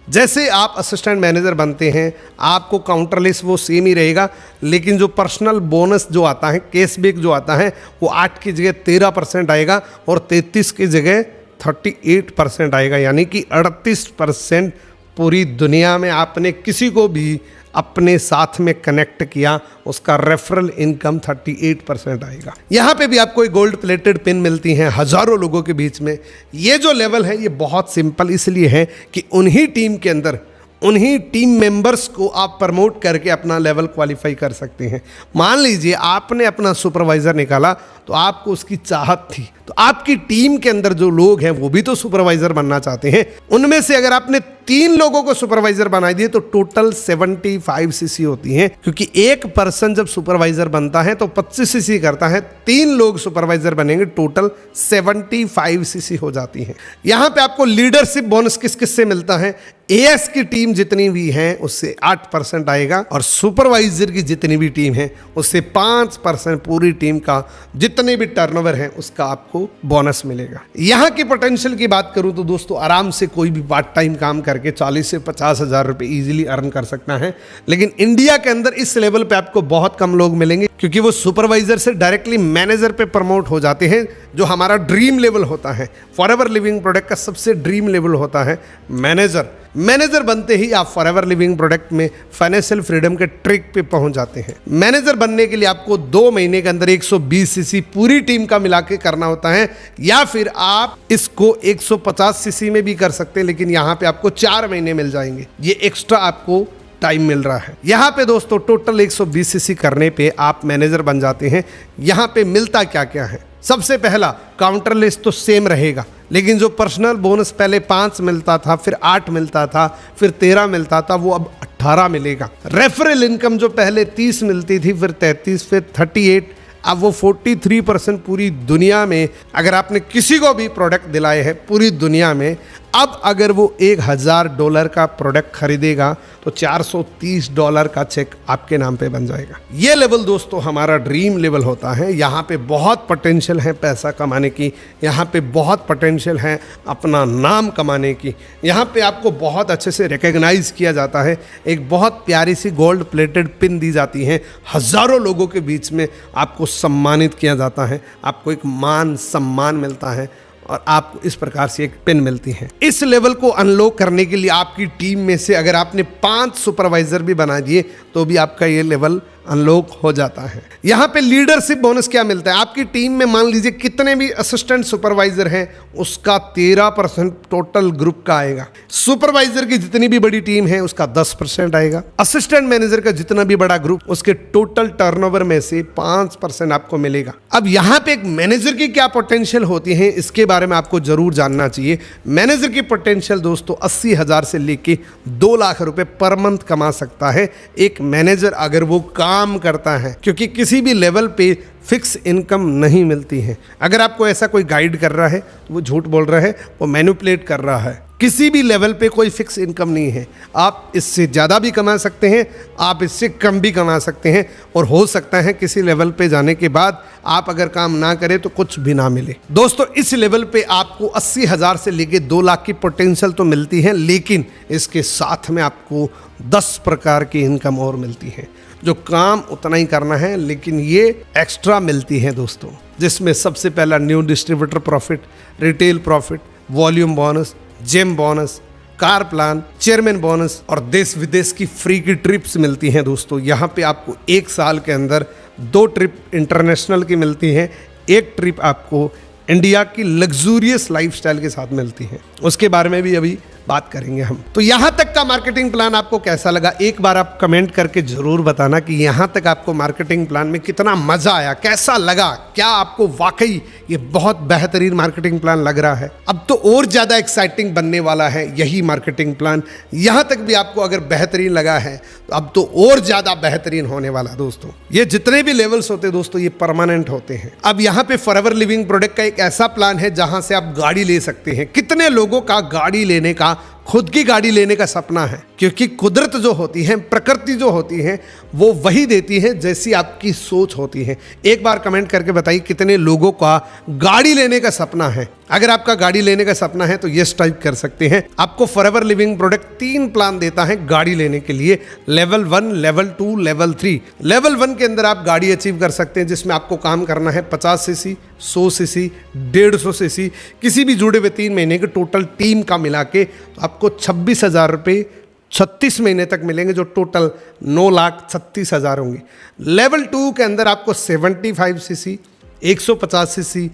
जैसे आप असिस्टेंट मैनेजर बनते हैं, आपको काउंटर लिस्ट वो सेम ही रहेगा, लेकिन जो पर्सनल बोनस जो आता है, कैशबैक जो आता है, वो 8 की जगह 13% आएगा और 33 की जगह 38% आएगा। यानी कि 38% पूरी दुनिया में आपने किसी को भी अपने साथ में कनेक्ट किया, उसका रेफरल इनकम 38% आएगा। यहाँ पे भी आपको एक गोल्ड प्लेटेड पिन मिलती हैं हज़ारों लोगों के बीच में। ये जो लेवल है ये बहुत सिंपल इसलिए है कि उन्हीं टीम के अंदर उन्हीं टीम मेंबर्स को आप प्रमोट करके अपना लेवल क्वालिफाई कर सकते हैं। मान लीजिए आपने अपना सुपरवाइज़र निकाला तो आपको उसकी चाहत थी, तो आपकी टीम के अंदर जो लोग हैं वो भी तो सुपरवाइज़र बनना चाहते हैं। उनमें से अगर आपने 3 लोगों को सुपरवाइज़र बना दिए तो टोटल 75 सीसी होती हैं, क्योंकि एक पर्सन जब सुपरवाइज़र बनता है तो 25 सीसी करता है, 3 लोग सुपरवाइज़र बनेंगे, टोटल 75 सीसी हो जाती हैं। यहाँ पे आपको लीडरशिप बोनस किस किस से मिलता है? एएस की टीम जितनी भी हैं उससे 8% आएगा, और सुपरवाइजर की जितनी भी टीम है उससे 5% पूरी टीम का जितने भी टर्नओवर है उसका आपको बोनस मिलेगा। यहाँ की पोटेंशियल की बात करूँ तो दोस्तों आराम से कोई भी पार्ट टाइम काम करके 40 से 50 हज़ार रुपये ईजिली अर्न कर सकता है। लेकिन इंडिया के अंदर इस लेवल पे आपको बहुत कम लोग मिलेंगे, क्योंकि वो सुपरवाइजर से डायरेक्टली मैनेजर पे प्रमोट हो जाते हैं, जो हमारा ड्रीम लेवल होता है। फॉरएवर लिविंग प्रोडक्ट का सबसे ड्रीम लेवल होता है मैनेजर। मैनेजर बनते ही आप फॉरएवर लिविंग प्रोडक्ट में फाइनेंशियल फ्रीडम के ट्रिक पे पहुंच जाते हैं। मैनेजर बनने के लिए आपको 2 महीने के अंदर 120 सीसी पूरी टीम का मिला के करना होता है, या फिर आप इसको 150 सीसी में भी कर सकते हैं, लेकिन यहाँ पे आपको 4 महीने मिल जाएंगे। ये एक्स्ट्रा आपको टाइम मिल रहा है। यहाँ पे दोस्तों टोटल 120 सीसी करने पे आप मैनेजर बन जाते हैं। यहाँ पे मिलता क्या क्या है? सबसे पहला, काउंटर लिस्ट तो सेम रहेगा, लेकिन जो पर्सनल बोनस पहले 5 मिलता था, फिर 8 मिलता था, फिर 13 मिलता था, वो अब 18 मिलेगा। रेफरल इनकम जो पहले 30 मिलती थी, फिर 33, फिर 38, अब वो 43% पूरी दुनिया में अगर आपने किसी को भी प्रोडक्ट दिलाए हैं पूरी दुनिया में, अब अगर वो $1000 का प्रोडक्ट खरीदेगा तो $430 का चेक आपके नाम पे बन जाएगा। ये लेवल दोस्तों हमारा ड्रीम लेवल होता है। यहाँ पे बहुत पोटेंशियल है पैसा कमाने की, यहाँ पे बहुत पोटेंशियल है अपना नाम कमाने की, यहाँ पे आपको बहुत अच्छे से रिकग्नाइज किया जाता है। एक बहुत प्यारी सी गोल्ड प्लेटेड पिन दी जाती है, हज़ारों लोगों के बीच में आपको सम्मानित किया जाता है, आपको एक मान सम्मान मिलता है और आपको इस प्रकार से एक पिन मिलती है। इस लेवल को अनलॉक करने के लिए आपकी टीम में से अगर आपने 5 सुपरवाइजर भी बना दिए तो भी आपका ये लेवल अनलॉक हो जाता है। यहाँ पे लीडरशिप बोनस क्या मिलता है, आपकी टीम में मान लीजिए कितने भी असिस्टेंट सुपरवाइजर हैं उसका 13% टोटल ग्रुप का आएगा। सुपरवाइजर की जितनी भी बड़ी टीम है उसका 10% आएगा। असिस्टेंट मैनेजर का जितना भी बड़ा ग्रुप उसके टोटल टर्नओवर में से 5% आपको मिलेगा। अब यहाँ पे एक मैनेजर की क्या पोटेंशियल होती है इसके बारे में आपको जरूर जानना चाहिए। मैनेजर की पोटेंशियल दोस्तों 80,000 से लेके 2 लाख रुपए पर मंथ कमा सकता है एक मैनेजर अगर वो काम करता है, क्योंकि किसी भी लेवल पे फिक्स इनकम नहीं मिलती है। अगर आपको ऐसा कोई गाइड कर रहा है तो वो झूठ बोल रहा है, वो मैनिपुलेट कर रहा है। किसी भी लेवल पे कोई फिक्स इनकम नहीं है। आप इससे ज़्यादा भी कमा सकते हैं, आप इससे कम भी कमा सकते हैं, और हो सकता है किसी लेवल पे जाने के बाद आप अगर काम ना करें तो कुछ भी ना मिले। दोस्तों इस लेवल पे आपको 80,000 से लेके 2 लाख की पोटेंशियल तो मिलती है, लेकिन इसके साथ में आपको 10 प्रकार की इनकम और मिलती है। जो काम उतना ही करना है लेकिन ये एक्स्ट्रा मिलती है दोस्तों, जिसमें सबसे पहला new distributor profit, retail profit, volume bonus, gem bonus, car plan, chairman bonus और देश विदेश की फ्री की ट्रिप्स मिलती हैं दोस्तों। यहाँ पे आपको 1 साल के अंदर 2 ट्रिप इंटरनेशनल की मिलती हैं, 1 ट्रिप आपको इंडिया की लग्जूरियस लाइफस्टाइल के साथ मिलती है। उसके बारे में भी अभी बात करेंगे हम। तो यहाँ तक का मार्केटिंग प्लान आपको कैसा लगा, एक बार आप कमेंट करके जरूर बताना कि यहाँ तक आपको मार्केटिंग प्लान में कितना मजा आया, कैसा लगा, क्या आपको वाकई ये बहुत बेहतरीन मार्केटिंग प्लान लग रहा है। अब तो और ज़्यादा एक्साइटिंग बनने वाला है यही मार्केटिंग प्लान। यहाँ तक भी आपको अगर बेहतरीन लगा है तो अब तो और ज़्यादा बेहतरीन होने वाला है दोस्तों। ये जितने भी लेवल्स होते हैं दोस्तों ये परमानेंट होते हैं। अब यहाँ पे फॉरएवर लिविंग प्रोडक्ट का एक ऐसा प्लान है जहाँ से आप गाड़ी ले सकते हैं। कितने लोगों का गाड़ी लेने का, खुद की गाड़ी लेने का सपना है, क्योंकि कुदरत जो होती है, प्रकृति जो होती है वो वही देती है जैसी आपकी सोच होती है। एक बार कमेंट करके बताइए कितने लोगों का गाड़ी लेने का सपना है। अगर आपका गाड़ी लेने का सपना है तो यस टाइप कर सकते हैं। आपको फॉरएवर लिविंग प्रोडक्ट 3 प्लान देता है गाड़ी लेने के लिए, लेवल 1, लेवल 2, लेवल 3। लेवल 1 के अंदर आप गाड़ी अचीव कर सकते हैं जिसमें आपको काम करना है 50 सीसी, 100 सीसी, 150 सीसी, किसी भी जुड़े हुए 3 महीने के टोटल टीम का मिला के तो आपको 26,000 रुपये 36 महीने तक मिलेंगे, जो टोटल 9,36,000 होंगे। लेवल 2 के अंदर आपको 75 सीसी, 150 सीसी,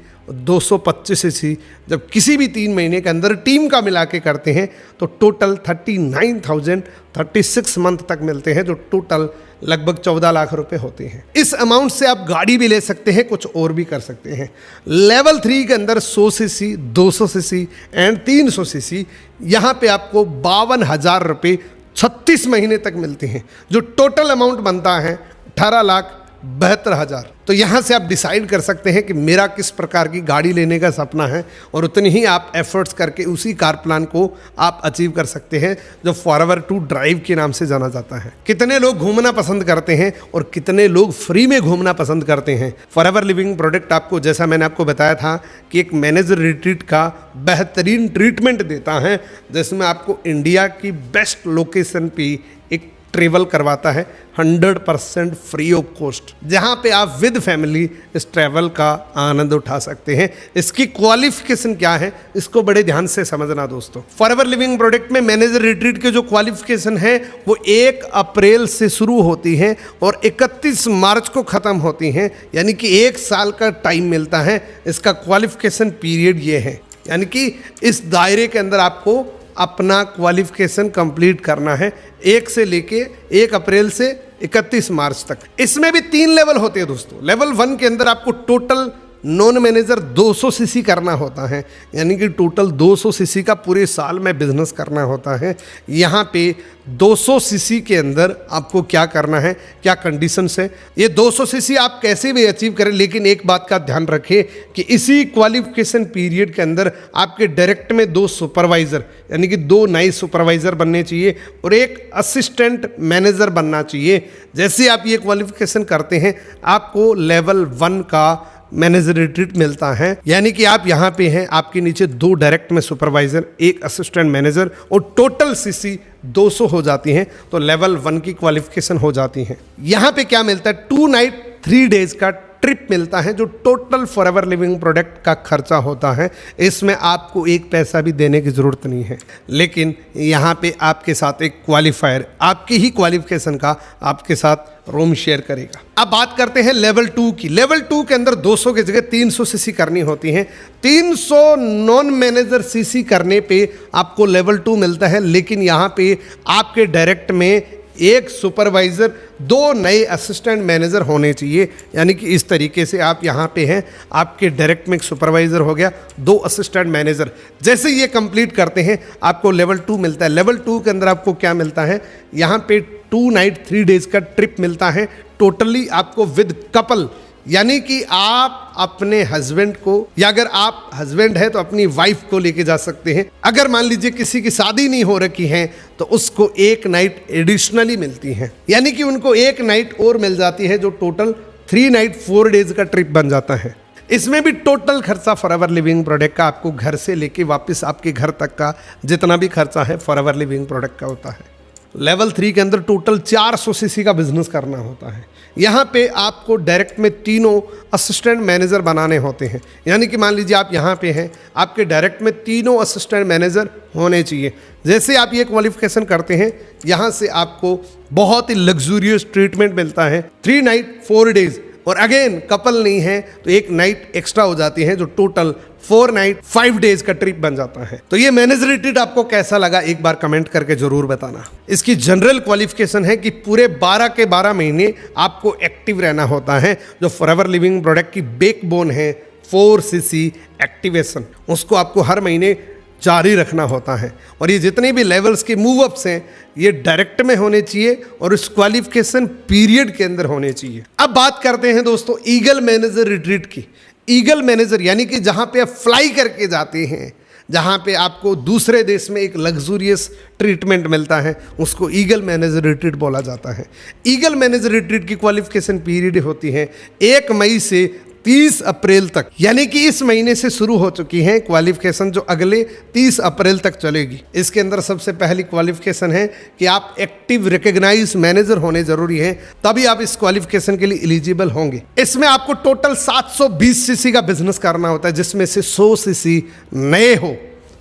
225 सीसी जब किसी भी 3 महीने के अंदर टीम का मिला के करते हैं तो टोटल 39,036 मंथ तक मिलते हैं, जो टोटल लगभग 14 लाख रुपए होते हैं। इस अमाउंट से आप गाड़ी भी ले सकते हैं, कुछ और भी कर सकते हैं। लेवल 3 के अंदर 100 सीसी, 200 सीसी एंड 300 सीसी, यहाँ पे आपको 52,000 रुपये 36 महीने तक मिलते हैं, जो टोटल अमाउंट बनता है 18,72,000। तो यहाँ से आप डिसाइड कर सकते हैं कि मेरा किस प्रकार की गाड़ी लेने का सपना है, और उतनी ही आप एफर्ट्स करके उसी कार प्लान को आप अचीव कर सकते हैं जो फॉरएवर टू ड्राइव के नाम से जाना जाता है। कितने लोग घूमना पसंद करते हैं और कितने लोग फ्री में घूमना पसंद करते हैं। फॉरएवर लिविंग प्रोडक्ट आपको, जैसा मैंने आपको बताया था कि एक मैनेजर रिट्रीट का बेहतरीन ट्रीटमेंट देता है, जिसमें आपको इंडिया की बेस्ट लोकेशन पे एक ट्रेवल करवाता है 100% फ्री ऑफ कॉस्ट, जहां पे आप विद फैमिली इस ट्रैवल का आनंद उठा सकते हैं। इसकी क्वालिफिकेशन क्या है इसको बड़े ध्यान से समझना दोस्तों। फॉरएवर लिविंग प्रोडक्ट में मैनेजर रिट्रीट के जो क्वालिफिकेशन है वो 1 अप्रैल से शुरू होती है और 31 मार्च को ख़त्म होती हैं, यानी कि 1 साल का टाइम मिलता है। इसका क्वालिफिकेशन पीरियड ये है, यानी कि इस दायरे के अंदर आपको अपना क्वालिफिकेशन कंप्लीट करना है 1 से लेके 1 अप्रैल से 31 मार्च तक। इसमें भी 3 लेवल होते हैं दोस्तों। लेवल 1 के अंदर आपको टोटल नॉन मैनेजर 200 सीसी करना होता है, यानी कि टोटल 200 सीसी का पूरे साल में बिजनेस करना होता है। यहाँ पे 200 सीसी के अंदर आपको क्या करना है, क्या कंडीशंस है, ये 200 सीसी आप कैसे भी अचीव करें, लेकिन एक बात का ध्यान रखें कि इसी क्वालिफिकेशन पीरियड के अंदर आपके डायरेक्ट में 2 सुपरवाइज़र यानी कि 2 नए सुपरवाइज़र बनने चाहिए और एक असिस्टेंट मैनेजर बनना चाहिए। जैसे आप ये क्वालिफिकेशन करते हैं आपको लेवल 1 का मैनेजर रिट्रीट मिलता है, यानी कि आप यहाँ पे हैं, आपके नीचे 2 डायरेक्ट में सुपरवाइजर, एक असिस्टेंट मैनेजर और टोटल सीसी 200 हो जाती हैं, तो लेवल 1 की क्वालिफिकेशन हो जाती है। यहाँ पे क्या मिलता है, 2 नाइट 3 डेज का ट्रिप मिलता है जो टोटल फॉरएवर लिविंग प्रोडक्ट का खर्चा होता है। इसमें आपको एक पैसा भी देने की ज़रूरत नहीं है, लेकिन यहाँ पे आपके साथ एक क्वालिफायर आपकी ही क्वालिफिकेशन का आपके साथ रूम शेयर करेगा। अब बात करते हैं लेवल 2 की। लेवल 2 के अंदर 200 की जगह 300 सीसी करनी होती है। 300 नॉन मैनेजर सीसी करने पे आपको लेवल 2 मिलता है, लेकिन यहाँ पे आपके डायरेक्ट में एक सुपरवाइज़र, 2 नए असिस्टेंट मैनेजर होने चाहिए, यानी कि इस तरीके से आप यहाँ पे हैं, आपके डायरेक्ट में एक सुपरवाइज़र हो गया, 2 असिस्टेंट मैनेजर। जैसे ये कंप्लीट करते हैं आपको लेवल 2 मिलता है। लेवल 2 के अंदर आपको क्या मिलता है, यहाँ पे 2 नाइट 3 डेज का ट्रिप मिलता है टोटली आपको विद कपल, यानी कि आप अपने हस्बैंड को, या अगर आप हस्बैंड है तो अपनी वाइफ को लेके जा सकते हैं। अगर मान लीजिए किसी की शादी नहीं हो रखी है तो उसको 1 नाइट एडिशनली मिलती है, यानी कि उनको 1 नाइट और मिल जाती है, जो टोटल 3 नाइट 4 डेज का ट्रिप बन जाता है। इसमें भी टोटल खर्चा फॉरएवर लिविंग प्रोडक्ट का आपको घर से लेके वापस आपके घर तक का जितना भी खर्चा है फॉरएवर लिविंग प्रोडक्ट का होता है। लेवल 3 के अंदर टोटल 400 सीसी का बिजनेस करना होता है। यहाँ पे आपको डायरेक्ट में 3 असिस्टेंट मैनेजर बनाने होते हैं, यानी कि मान लीजिए आप यहाँ पे हैं, आपके डायरेक्ट में 3 असिस्टेंट मैनेजर होने चाहिए। जैसे आप ये क्वालिफिकेशन करते हैं, यहाँ से आपको बहुत ही लग्जूरियस ट्रीटमेंट मिलता है, 3 नाइट 4 डेज, और अगेन कपल नहीं है तो 1 नाइट एक्स्ट्रा हो जाती है, जो टोटल 4 नाइट 5 डेज का ट्रिप बन जाता है। तो ये मैनेजर रिट्रीट आपको कैसा लगा एक बार कमेंट करके जरूर बताना। इसकी जनरल क्वालिफिकेशन है कि पूरे 12 के 12 महीने आपको एक्टिव रहना होता है। जो फॉरएवर लिविंग प्रोडक्ट की बैकबोन है 4 सीसी एक्टिवेशन, उसको आपको हर महीने जारी रखना होता है, और ये जितने भी लेवल्स के मूव अप्स हैं ये डायरेक्ट में होने चाहिए और इस क्वालिफिकेशन पीरियड के अंदर होने चाहिए। अब बात करते हैं दोस्तों ईगल मैनेजर रिट्रीट की। ईगल मैनेजर यानी कि जहाँ पे आप फ्लाई करके जाते हैं, जहाँ पे आपको दूसरे देश में एक लग्जूरियस ट्रीटमेंट मिलता है, उसको ईगल मैनेजर रिट्रीट बोला जाता है। ईगल मैनेजर रिट्रीट की क्वालिफिकेशन पीरियड होती है 1 मई से 30 अप्रैल तक, यानी कि इस महीने से शुरू हो चुकी है क्वालिफिकेशन, जो अगले 30 अप्रैल तक चलेगी। इसके अंदर सबसे पहली क्वालिफिकेशन है कि आप एक्टिव रिकॉग्नाइज मैनेजर होने जरूरी है, तभी आप इस क्वालिफिकेशन के लिए एलिजिबल होंगे। इसमें आपको टोटल 720 सीसी का बिजनेस करना होता है, जिसमें से 100 सीसी नए हो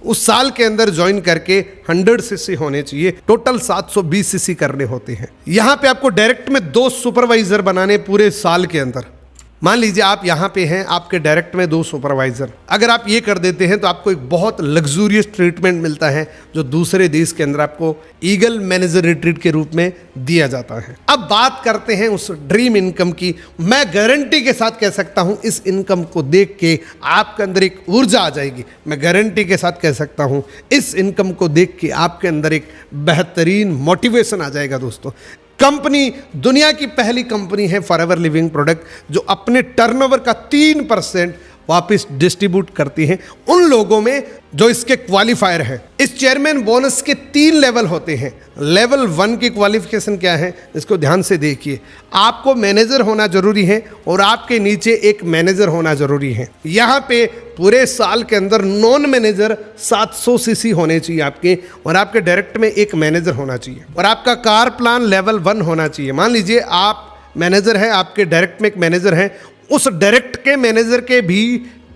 उस साल के अंदर ज्वाइन करके 100 सीसी होने चाहिए। टोटल 720 सीसी करने होते हैं। यहाँ पे आपको डायरेक्ट में 2 सुपरवाइजर बनाने पूरे साल के अंदर। मान लीजिए आप यहाँ पे हैं, आपके डायरेक्ट में 2 सुपरवाइज़र, अगर आप ये कर देते हैं तो आपको एक बहुत लग्जूरियस ट्रीटमेंट मिलता है, जो दूसरे देश के अंदर आपको ईगल मैनेजर रिट्रीट के रूप में दिया जाता है। अब बात करते हैं उस ड्रीम इनकम की। मैं गारंटी के साथ कह सकता हूँ इस इनकम को देख के आपके अंदर एक ऊर्जा आ जाएगी। मैं गारंटी के साथ कह सकता हूँ इस इनकम को देख के आपके अंदर एक बेहतरीन मोटिवेशन आ जाएगा। दोस्तों, कंपनी दुनिया की पहली कंपनी है फॉरएवर लिविंग प्रोडक्ट, जो अपने टर्नओवर का 3% वापस डिस्ट्रीब्यूट करती है उन लोगों में जो इसके क्वालिफायर हैं। इस चेयरमैन बोनस के 3 लेवल होते हैं। लेवल 1 की क्वालिफिकेशन क्या है, इसको ध्यान से देखिए। आपको मैनेजर होना जरूरी है और आपके नीचे एक मैनेजर होना जरूरी है। यहाँ पे पूरे साल के अंदर नॉन मैनेजर 700 सीसी होने चाहिए आपके, और आपके डायरेक्ट में एक मैनेजर होना चाहिए, और आपका कार प्लान लेवल 1 होना चाहिए। मान लीजिए आप मैनेजर हैं, आपके डायरेक्ट में एक मैनेजर है, उस डायरेक्ट के मैनेजर के भी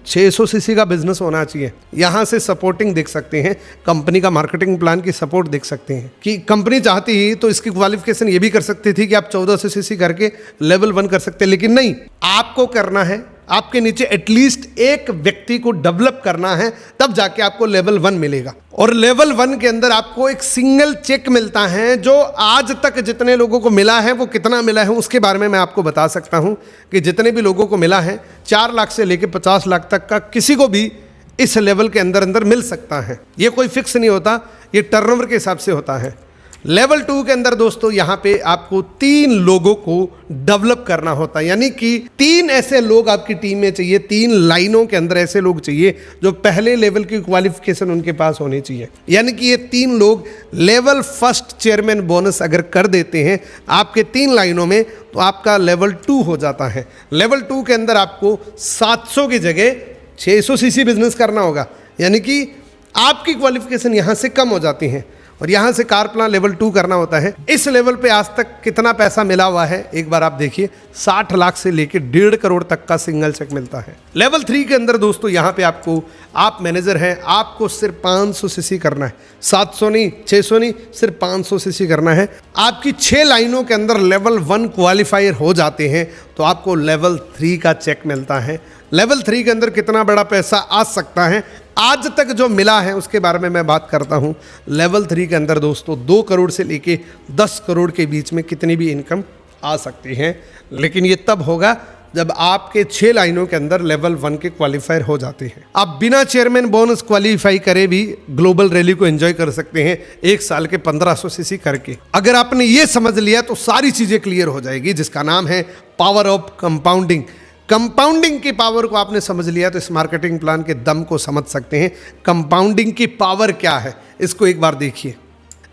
600 सीसी का बिजनेस होना चाहिए। यहाँ से सपोर्टिंग देख सकते हैं, कंपनी का मार्केटिंग प्लान की सपोर्ट देख सकते हैं कि कंपनी चाहती ही तो इसकी क्वालिफिकेशन ये भी कर सकती थी कि आप 1400 सीसी करके लेवल 1 कर सकते हैं, लेकिन नहीं, आपको करना है आपके नीचे एटलीस्ट एक व्यक्ति को डेवलप करना है, तब जाके आपको लेवल 1 मिलेगा। और लेवल 1 के अंदर आपको एक सिंगल चेक मिलता है, जो आज तक जितने लोगों को मिला है वो कितना मिला है उसके बारे में मैं आपको बता सकता हूं कि जितने भी लोगों को मिला है 4 लाख से लेकर 50 लाख तक का किसी को भी इस लेवल के अंदर अंदर मिल सकता है। ये कोई फिक्स नहीं होता, ये टर्नओवर के हिसाब से होता है। लेवल 2 के अंदर दोस्तों यहाँ पे आपको 3 लोगों को डेवलप करना होता है, यानी कि 3 ऐसे लोग आपकी टीम में चाहिए, 3 लाइनों के अंदर ऐसे लोग चाहिए जो पहले लेवल की क्वालिफिकेशन उनके पास होनी चाहिए। यानी कि ये 3 लोग लेवल 1 चेयरमैन बोनस अगर कर देते हैं आपके 3 लाइनों में, तो आपका लेवल 2 हो जाता है। लेवल 2 के अंदर आपको 700 की जगह 600 सीसी बिजनेस करना होगा, यानी कि आपकी क्वालिफिकेशन यहाँ से कम हो जाती है और यहाँ से कार प्लान लेवल 2 करना होता है। इस लेवल पे आज तक कितना पैसा मिला हुआ है एक बार आप देखिए, 60 लाख से लेके 1.5 करोड़ तक का सिंगल चेक मिलता है। लेवल 3 के अंदर दोस्तों यहाँ पे आपको, आप मैनेजर हैं, आपको सिर्फ 500 सीसी करना है, 700 नहीं, 600 नहीं, सिर्फ 500 सीसी करना है। आपकी 6 लाइनों के अंदर लेवल 1 क्वालिफायर हो जाते हैं तो आपको लेवल 3 का चेक मिलता है। लेवल 3 के अंदर कितना बड़ा पैसा आ सकता है, आज तक जो मिला है उसके बारे में मैं बात करता हूं। लेवल 3 के अंदर दोस्तों 2 करोड़ से लेके 10 करोड़ के बीच में कितनी भी इनकम आ सकती है, लेकिन ये तब होगा जब आपके 6 लाइनों के अंदर लेवल 1 के क्वालिफायर हो जाते हैं। आप बिना चेयरमैन बोनस क्वालिफाई करे भी ग्लोबल रैली को एंजॉय कर सकते हैं 1 साल के 1500 सीसी करके। अगर आपने ये समझ लिया तो सारी चीज़ें क्लियर हो जाएगी, जिसका नाम है पावर ऑफ कंपाउंडिंग। कंपाउंडिंग की पावर को आपने समझ लिया तो इस मार्केटिंग प्लान के दम को समझ सकते हैं। कंपाउंडिंग की पावर क्या है इसको एक बार देखिए।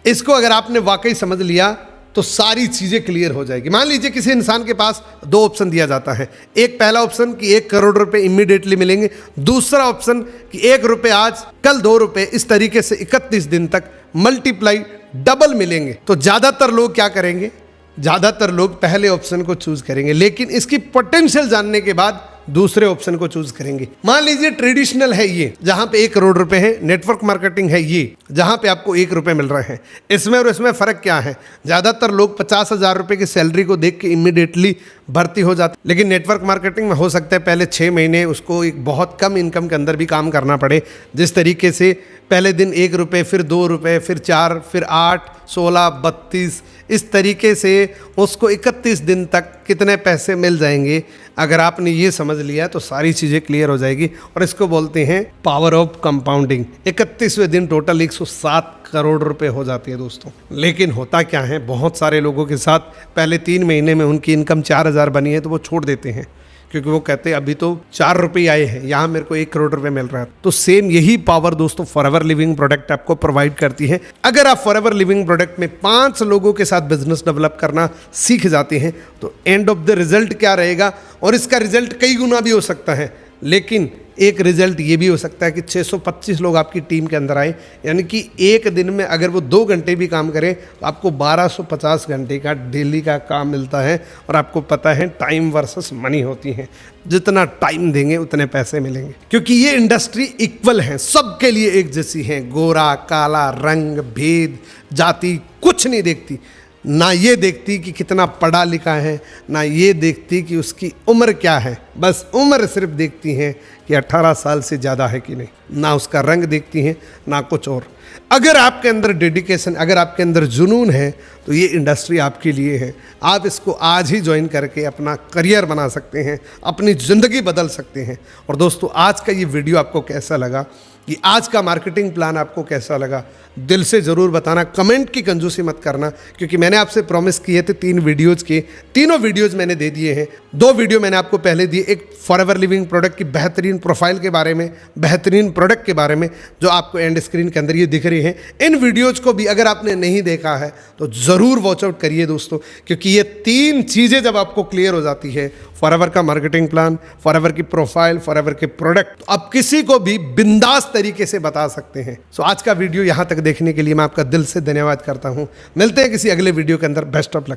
इसको अगर आपने वाकई समझ लिया तो सारी चीज़ें क्लियर हो जाएगी। मान लीजिए किसी इंसान के पास 2 ऑप्शन दिया जाता है। एक पहला ऑप्शन कि 1 करोड़ रुपए इमीडिएटली मिलेंगे, दूसरा ऑप्शन कि 1 रुपये आज, कल 2 रुपये, इस तरीके से 31 दिन तक मल्टीप्लाई डबल मिलेंगे। तो ज़्यादातर लोग क्या करेंगे, ज़्यादातर लोग पहले ऑप्शन को चूज करेंगे, लेकिन इसकी पोटेंशियल जानने के बाद दूसरे ऑप्शन को चूज करेंगे। मान लीजिए ट्रेडिशनल है ये, जहां पे 1 करोड़ रुपए है, नेटवर्क मार्केटिंग है ये, जहां पे आपको 1 रुपये मिल रहे हैं। इसमें और इसमें फ़र्क क्या है, ज़्यादातर लोग 50,000 रुपये की सैलरी को देख के इमीडिएटली भर्ती हो जाते, लेकिन नेटवर्क मार्केटिंग में हो सकता है पहले 6 महीने उसको एक बहुत कम इनकम के अंदर भी काम करना पड़े। जिस तरीके से पहले दिन 1 रुपये, फिर 2 रुपये, फिर 4, फिर 8, 16, 32, इस तरीके से उसको 31 दिन तक कितने पैसे मिल जाएंगे, अगर आपने ये समझ लिया तो सारी चीज़ें क्लियर हो जाएगी। और इसको बोलते हैं पावर ऑफ कंपाउंडिंग। 31वें दिन टोटल 107 करोड़ रुपए हो जाती है दोस्तों। लेकिन होता क्या है, बहुत सारे लोगों के साथ पहले 3 महीने में उनकी इनकम 4000 बनी है तो वो छोड़ देते हैं, क्योंकि वो कहते हैं अभी तो 4 रुपये आए हैं, यहाँ मेरे को 1 करोड़ रुपए मिल रहा है। तो सेम यही पावर दोस्तों फॉरएवर लिविंग प्रोडक्ट आपको प्रोवाइड करती है। अगर आप फॉरएवर लिविंग प्रोडक्ट में 5 लोगों के साथ बिजनेस डेवलप करना सीख जाते हैं तो एंड ऑफ द रिजल्ट क्या रहेगा, और इसका रिजल्ट कई गुना भी हो सकता है, लेकिन एक रिजल्ट ये भी हो सकता है कि 625 लोग आपकी टीम के अंदर आए, यानी कि एक दिन में अगर वो 2 घंटे भी काम करें तो आपको 1250 घंटे का डेली का काम मिलता है। और आपको पता है टाइम वर्सेस मनी होती है, जितना टाइम देंगे उतने पैसे मिलेंगे, क्योंकि ये इंडस्ट्री इक्वल है, सबके लिए एक जैसी है। गोरा काला, रंग भेद जाति कुछ नहीं देखती, ना ये देखती कि कितना पढ़ा लिखा है, ना ये देखती कि उसकी उम्र क्या है, बस उम्र सिर्फ देखती हैं कि 18 साल से ज़्यादा है कि नहीं, ना उसका रंग देखती हैं ना कुछ और। अगर आपके अंदर डेडिकेशन, अगर आपके अंदर जुनून है तो ये इंडस्ट्री आपके लिए है। आप इसको आज ही ज्वाइन करके अपना करियर बना सकते हैं, अपनी ज़िंदगी बदल सकते हैं। और दोस्तों आज का ये वीडियो आपको कैसा लगा, कि आज का मार्केटिंग प्लान आपको कैसा लगा, दिल से ज़रूर बताना, कमेंट की कंजूसी मत करना, क्योंकि मैंने आपसे प्रॉमिस किए थे 3 वीडियोज़ के, तीनों वीडियोज़ मैंने दे दिए हैं। 2 वीडियो मैंने आपको पहले दिए, एक फॉरएवर लिविंग प्रोडक्ट की बेहतरीन प्रोफाइल के बारे में, बेहतरीन प्रोडक्ट के बारे में, जो आपको एंड स्क्रीन के अंदर ये दिख रही है। इन वीडियोज़ को भी अगर आपने नहीं देखा है तो ज़रूर वॉच आउट करिए दोस्तों, क्योंकि ये 3 चीज़ें जब आपको क्लियर हो जाती है, फॉरएवर का मार्केटिंग प्लान, फॉरएवर की प्रोफाइल, फॉरएवर के प्रोडक्ट, तो आप किसी को भी बिंदास तरीके से बता सकते हैं। सो आज का वीडियो यहाँ तक देखने के लिए मैं आपका दिल से धन्यवाद करता हूँ। मिलते हैं किसी अगले वीडियो के अंदर। Best of luck.